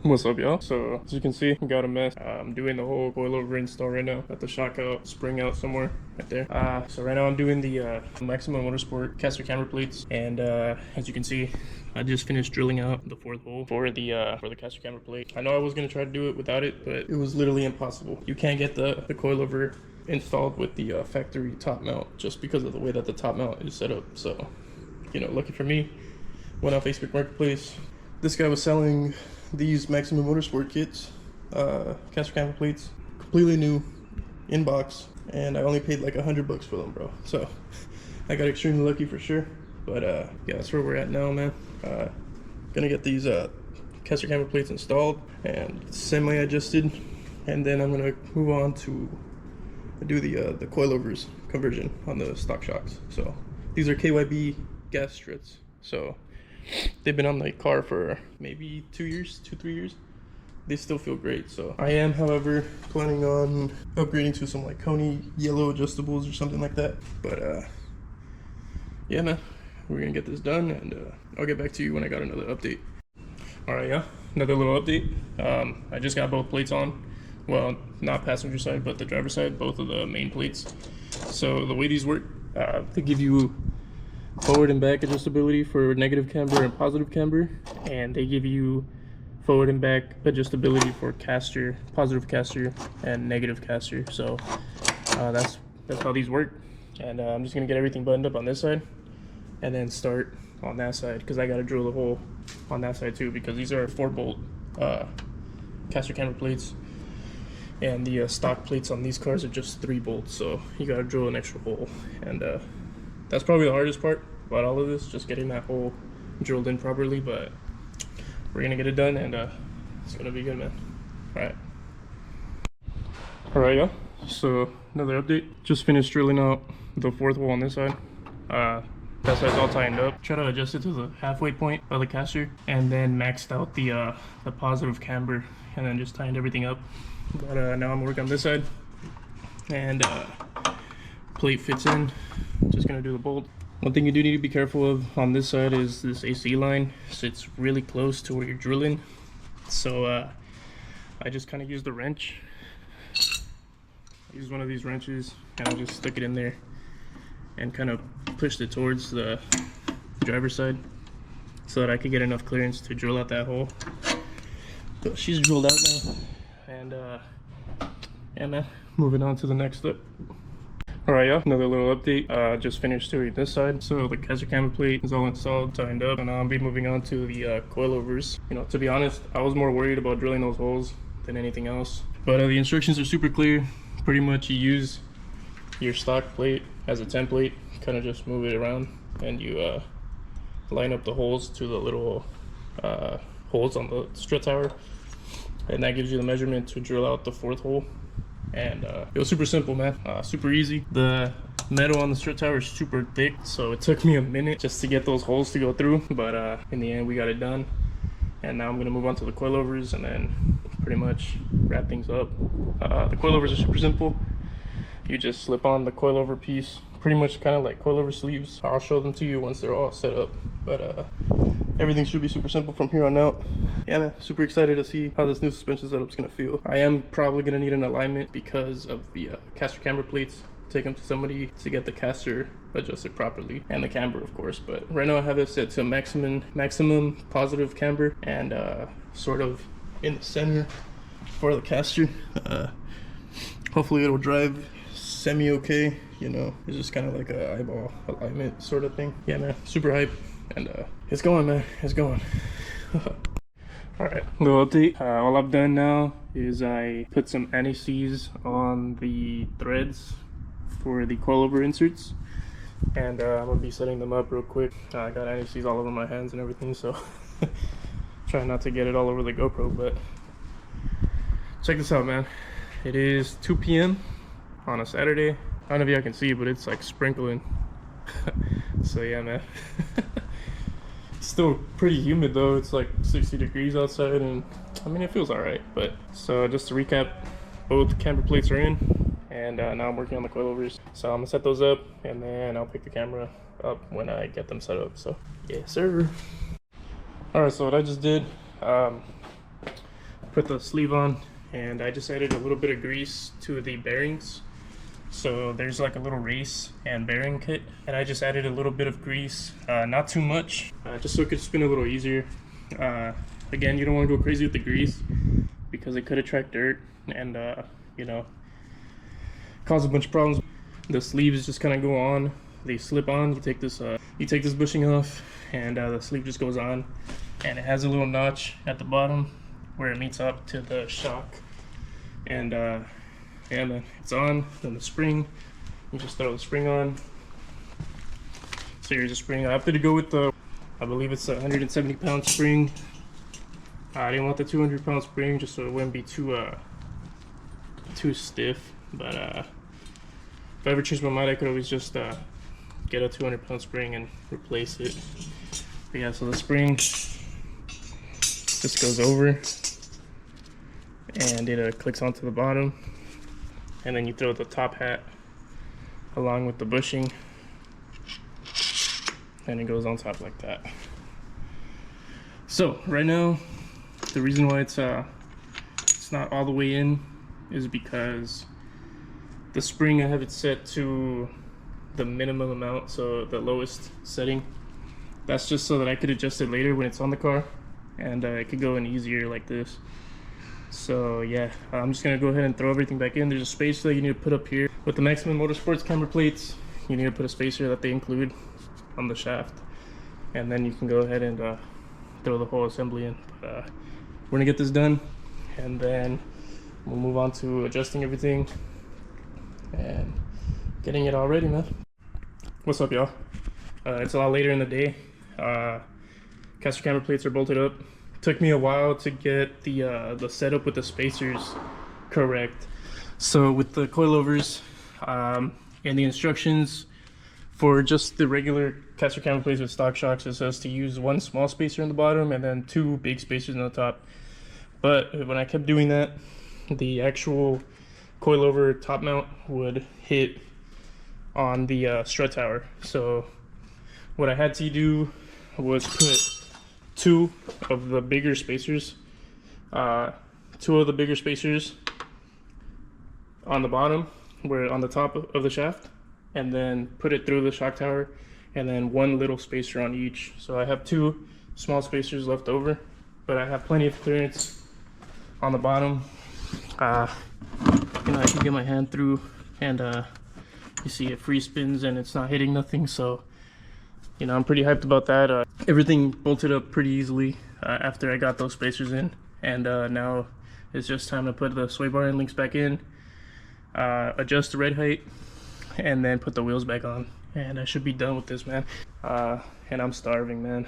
What's up, y'all? So as you can see, we got a mess. I'm doing the whole coilover install right now. Got the shock out, spring out somewhere right there. So right now I'm doing the Maximum Motorsport caster camber plates, and as you can see, I just finished drilling out the fourth hole for the caster camber plate. I know I was gonna try to do it without it, but it was literally impossible. You can't get the coilover installed with the factory top mount just because of the way that the top mount is set up. So, you know, lucky for me, went on Facebook Marketplace. This guy was selling these Maximum Motorsport kits, caster camber plates, completely new, in box, and I only paid like $100 for them, bro. So I got extremely lucky for sure. But yeah, that's where we're at now, man. Gonna get these caster camber plates installed and semi-adjusted, and then I'm gonna move on to do the coilovers conversion on the stock shocks. So these are KYB gas struts. So they've been on the car for maybe 3 years. They still feel great. So I am, however, planning on upgrading to some like Coney yellow adjustables or something like that. But yeah, man, we're gonna get this done, and I'll get back to you when I got another update. All right, yeah, another little update. I just got both plates on. Well, not passenger side, but the driver side, both of the main plates. So the way these work, they give you forward and back adjustability for negative camber and positive camber, and they give you forward and back adjustability for caster, positive caster and negative caster. So that's how these work. And I'm just gonna get everything buttoned up on this side and then start on that side, because I gotta drill the hole on that side too, because these are 4-bolt caster camber plates, and the stock plates on these cars are just 3 bolts, so you gotta drill an extra hole. And that's probably the hardest part about all of this, just getting that hole drilled in properly. But we're gonna get it done, and it's gonna be good, man. All right, yeah, so another update. Just finished drilling out the 4th hole on this side. That side's all tightened up. Try to adjust it to the halfway point of the caster, and then maxed out the positive camber, and then just tightened everything up. But now I'm working on this side, and plate fits in. Just gonna do the bolt. One thing you do need to be careful of on this side is this AC line sits really close to where you're drilling. So I just kind of use the wrench. I use one of these wrenches, and I just stuck it in there and kind of pushed it towards the driver's side so that I could get enough clearance to drill out that hole. So she's drilled out now, and yeah, man, moving on to the next step. All right, yeah, another little update. Just finished doing this side. So the caster camber plate is all installed, tightened up, and I'll be moving on to the coilovers. You know, to be honest, I was more worried about drilling those holes than anything else. But the instructions are super clear. Pretty much you use your stock plate as a template, kind of just move it around, and you line up the holes to the little holes on the strut tower, and that gives you the measurement to drill out the 4th hole. And it was super simple, man. Super easy. The metal on the strut tower is super thick, so it took me a minute just to get those holes to go through, but in the end we got it done. And now I'm gonna move on to the coilovers and then pretty much wrap things up. The coilovers are super simple. You just slip on the coilover piece, pretty much kind of like coilover sleeves. I'll show them to you once they're all set up, but everything should be super simple from here on out. Yeah, man, super excited to see how this new suspension setup is gonna feel. I am probably gonna need an alignment because of the caster camber plates. Take them to somebody to get the caster adjusted properly, and the camber, of course. But right now I have it set to maximum positive camber, and sort of in the center for the caster. Hopefully it'll drive semi-okay, you know. It's just kind of like a eyeball alignment sort of thing. Yeah, man, super hype, and it's going, man, it's going. All right, little update. All I've done now is I put some anti-seize on the threads for the coilover inserts, and I'm gonna be setting them up real quick. I got anti-seize all over my hands and everything, so trying not to get it all over the GoPro. But check this out, man. It is 2 p.m. on a Saturday. I don't know if y'all can see, but it's like sprinkling. So yeah, man. It's still pretty humid though. It's like 60 degrees outside, and I mean, it feels all right. But so just to recap, both camber plates are in, and now I'm working on the coilovers. So I'm gonna set those up, and then I'll pick the camera up when I get them set up. So yes, sir. All right, so what I just did, put the sleeve on, and I just added a little bit of grease to the bearings. So there's like a little race and bearing kit, and I just added a little bit of grease, not too much, just so it could spin a little easier. Again, you don't want to go crazy with the grease because it could attract dirt and you know, cause a bunch of problems. The sleeves just kind of go on, they slip on. You take this bushing off, and the sleeve just goes on, and it has a little notch at the bottom where it meets up to the shock. And yeah, man, it's on. Then the spring, you just throw the spring on. So here's a spring. I opted to go with the, I believe it's a 170-pound spring. I didn't want the 200-pound spring just so it wouldn't be too stiff. But if I ever change my mind, I could always just get a 200-pound spring and replace it. But yeah, so the spring just goes over, and it clicks onto the bottom, and then you throw the top hat along with the bushing, and it goes on top like that. So right now, the reason why it's not all the way in is because the spring, I have it set to the minimum amount, so the lowest setting. That's just so that I could adjust it later when it's on the car, and it could go in easier like this. So yeah, I'm just gonna go ahead and throw everything back in. There's a spacer that you need to put up here. With the Maximum Motorsports camber plates, you need to put a spacer that they include on the shaft, and then you can go ahead and throw the whole assembly in. But we're gonna get this done, and then we'll move on to adjusting everything and getting it all ready, man. What's up, y'all? It's a lot later in the day. Caster camber plates are bolted up. Took me a while to get the setup with the spacers correct. So with the coilovers and the instructions for just the regular caster camber plates with stock shocks, it says to use one small spacer in the bottom and then two big spacers on the top. But when I kept doing that, the actual coilover top mount would hit on the strut tower. So what I had to do was put two of the bigger spacers on the bottom, where on the top of the shaft, and then put it through the shock tower, and then one little spacer on each. So I have two small spacers left over, but I have plenty of clearance on the bottom. You know, I can get my hand through, and you see it free spins and it's not hitting nothing. So you know, I'm pretty hyped about that. Everything bolted up pretty easily after I got those spacers in, and now it's just time to put the sway bar end links back in, adjust the red height, and then put the wheels back on, and I should be done with this, man. And I'm starving, man.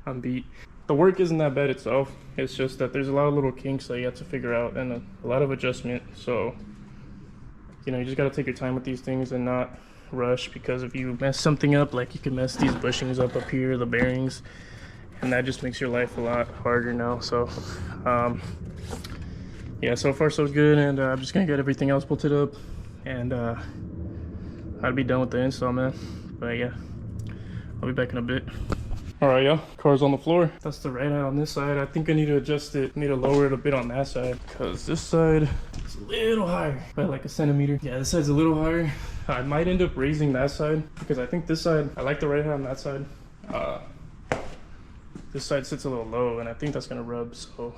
I'm beat. The work isn't that bad itself, it's just that there's a lot of little kinks that you have to figure out, and a lot of adjustment. So you know, you just got to take your time with these things and not rush, because if you mess something up, like you can mess these bushings up here, the bearings, and that just makes your life a lot harder now. So yeah, so far so good, and I'm just gonna get everything else bolted up, and I'd be done with the install, man. But yeah, I'll be back in a bit. All right, y'all, car's on the floor. That's the right eye on this side. I think I need to adjust it, need to lower it a bit on that side, because this side is a little higher by like a centimeter. Yeah, this side's a little higher. I might end up raising that side, because I think this side, I like the right eye on that side. This side sits a little low, and I think that's gonna rub, so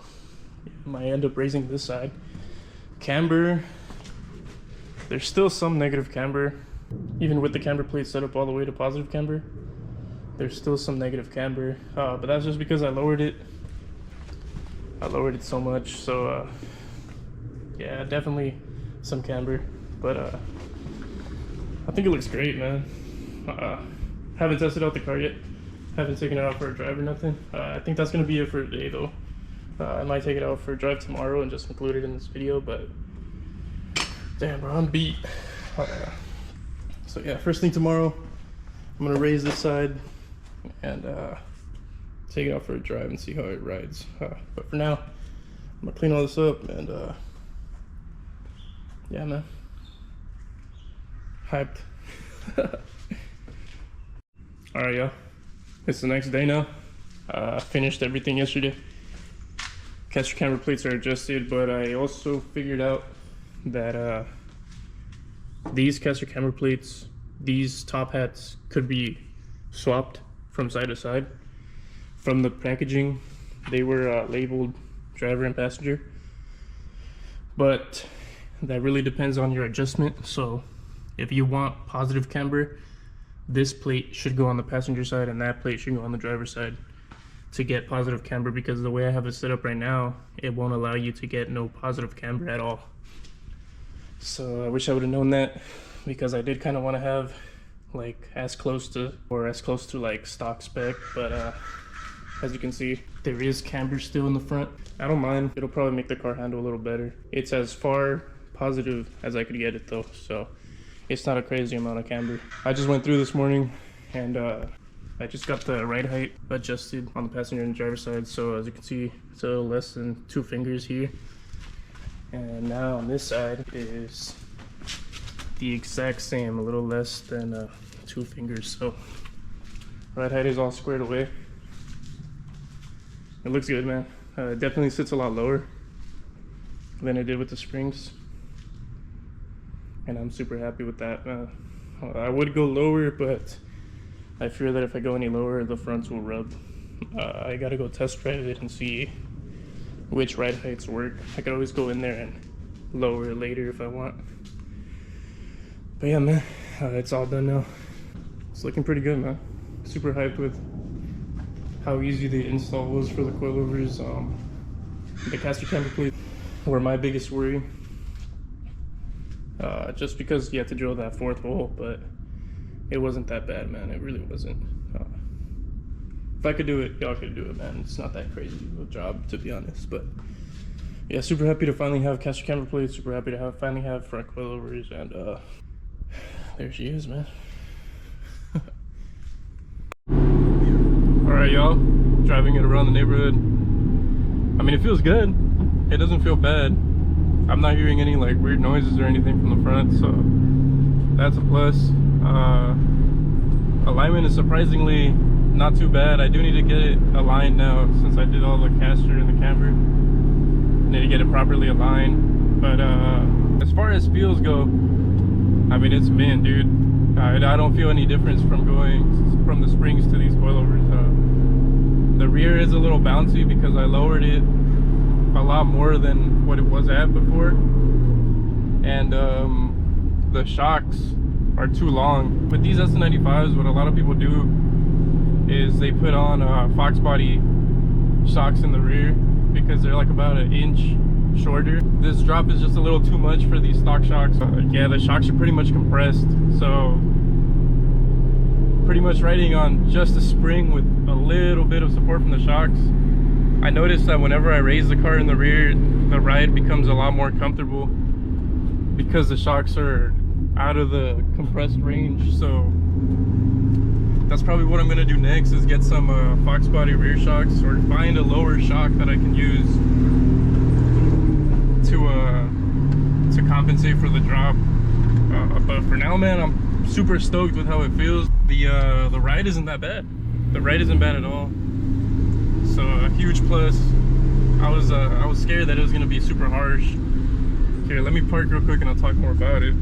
yeah, I might end up raising this side. Camber, there's still some negative camber. Even with the camber plate set up all the way to positive camber, there's still some negative camber, but that's just because I lowered it so much. So yeah, definitely some camber, but I think it looks great, man. Haven't tested out the car yet, haven't taken it out for a drive or nothing. I think that's gonna be it for today though. I might take it out for a drive tomorrow and just include it in this video, but damn, bro, I'm beat. So yeah, first thing tomorrow, I'm gonna raise this side and take it out for a drive and see how it rides. But for now, I'm gonna clean all this up, and yeah, man, hyped. All right, y'all, it's the next day now. Finished everything yesterday. Catcher camber plates are adjusted, but I also figured out that these catcher camber plates, these top hats could be swapped from side to side. From the packaging, they were labeled driver and passenger, but that really depends on your adjustment. So if you want positive camber, this plate should go on the passenger side and that plate should go on the driver's side to get positive camber, because the way I have it set up right now, it won't allow you to get no positive camber at all. So I wish I would have known that, because I did kind of want to have like as close to like stock spec, but as you can see, there is camber still in the front. I don't mind, it'll probably make the car handle a little better. It's as far positive as I could get it though, so it's not a crazy amount of camber. I just went through this morning and I just got the ride height adjusted on the passenger and driver side. So as you can see, it's a little less than 2 fingers here. And now on this side is the exact same, a little less than 2 fingers. So ride height is all squared away. It looks good, man. It definitely sits a lot lower than it did with the springs. And I'm super happy with that. I would go lower, but I fear that if I go any lower, the fronts will rub. I gotta go test drive it and see which ride heights work. I could always go in there and lower it later if I want. But yeah, man, it's all done now. It's looking pretty good, man. Super hyped with how easy the install was for the coilovers. The caster camber plates were my biggest worry. Just because you have to drill that 4th hole, but it wasn't that bad, man. It really wasn't. If I could do it, y'all could do it, man. It's not that crazy of a job, to be honest. But yeah, super happy to finally have caster camber plates. Super happy to finally have front coilovers, and there she is, man. All right, y'all. Driving it around the neighborhood. I mean, it feels good. It doesn't feel bad. I'm not hearing any like weird noises or anything from the front, so that's a plus. Alignment is surprisingly not too bad. I do need to get it aligned now since I did all the caster and the camber. I need to get it properly aligned. But as far as feels go, I mean, it's mint, dude. I don't feel any difference from going from the springs to these coilovers. The rear is a little bouncy because I lowered it a lot more than what it was at before, and the shocks are too long. With these S95s, what a lot of people do is they put on Fox body shocks in the rear because they're like about 1 inch shorter. This drop is just a little too much for these stock shocks. Yeah, the shocks are pretty much compressed, so pretty much riding on just a spring with a little bit of support from the shocks. I noticed that whenever I raise the car in the rear, the ride becomes a lot more comfortable because the shocks are out of the compressed range. So that's probably what I'm gonna do next, is get some Fox body rear shocks, or find a lower shock that I can use to compensate for the drop. But for now, man, I'm super stoked with how it feels. The ride isn't that bad. The ride isn't bad at all. So a huge plus. I was scared that it was gonna be super harsh. Here, let me park real quick and I'll talk more about it.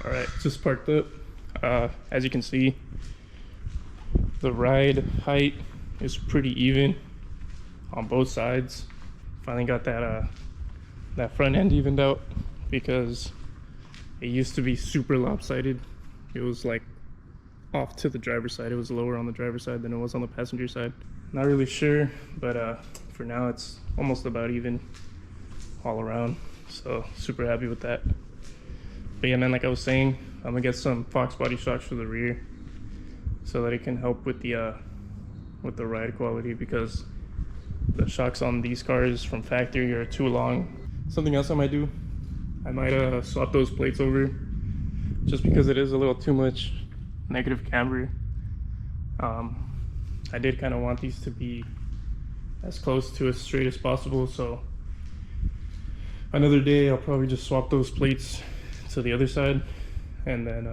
All right, just parked up. As you can see, the ride height is pretty even on both sides. Finally got that front end evened out, because it used to be super lopsided. It was like off to the driver's side. It was lower on the driver's side than it was on the passenger side. Not really sure, but for now it's almost about even all around. So super happy with that. But yeah, man, like I was saying, I'm gonna get some Fox body shocks for the rear so that it can help with the ride quality, because the shocks on these cars from factory are too long. Something else I might do, I might swap those plates over, just because it is a little too much negative camber. I did kind of want these to be as close to as straight as possible, so another day I'll probably just swap those plates to the other side, and then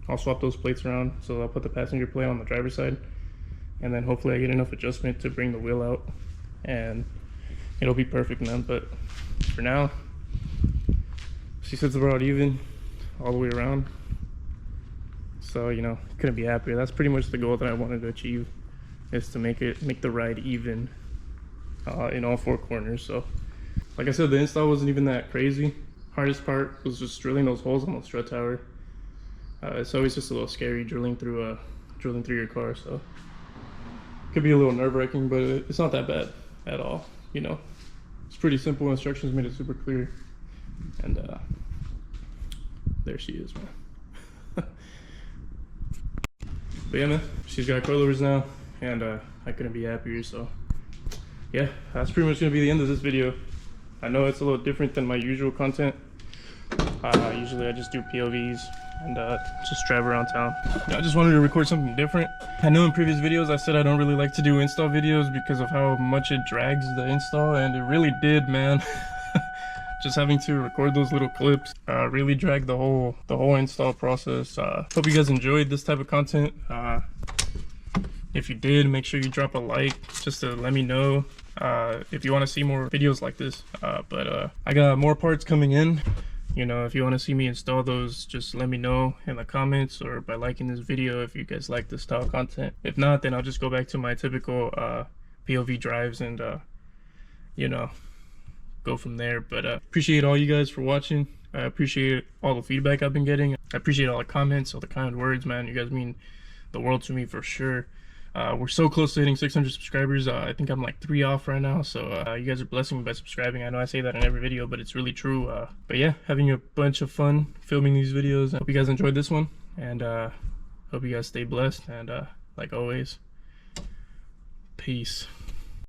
I'll swap those plates around. So I'll put the passenger plate on the driver's side and then hopefully I get enough adjustment to bring the wheel out, and it'll be perfect, man. But for now, she sits about even all the way around, so you know, couldn't be happier. That's pretty much the goal that I wanted to achieve, is to make the ride even in all 4 corners. So like I said, the install wasn't even that crazy. Hardest part was just drilling those holes on the strut tower. It's always just a little scary drilling through your car, so it could be a little nerve-wracking, but it's not that bad at all. You know, it's pretty simple. Instructions made it super clear, and there she is, man. But yeah, man, she's got coilovers now, and I couldn't be happier. So yeah, that's pretty much gonna be the end of this video. I know it's a little different than my usual content. Usually I just do POVs and just drive around town. I just wanted to record something different. I know in previous videos I said I don't really like to do install videos because of how much it drags the install, and it really did, man. Just having to record those little clips really dragged the whole install process. Hope you guys enjoyed this type of content. If you did, make sure you drop a like just to let me know if you want to see more videos like this. But I got more parts coming in. You know, if you want to see me install those, just let me know in the comments or by liking this video if you guys like this style content. If not, then I'll just go back to my typical POV drives and you know, go from there. But appreciate all you guys for watching. I appreciate all the feedback I've been getting. I appreciate all the comments, all the kind words, man. You guys mean the world to me for sure. We're so close to hitting 600 subscribers. I think I'm like 3 off right now, so you guys are blessing me by subscribing. I know I say that in every video, but it's really true. But yeah, having a bunch of fun filming these videos. I hope you guys enjoyed this one, and hope you guys stay blessed, and like always, peace.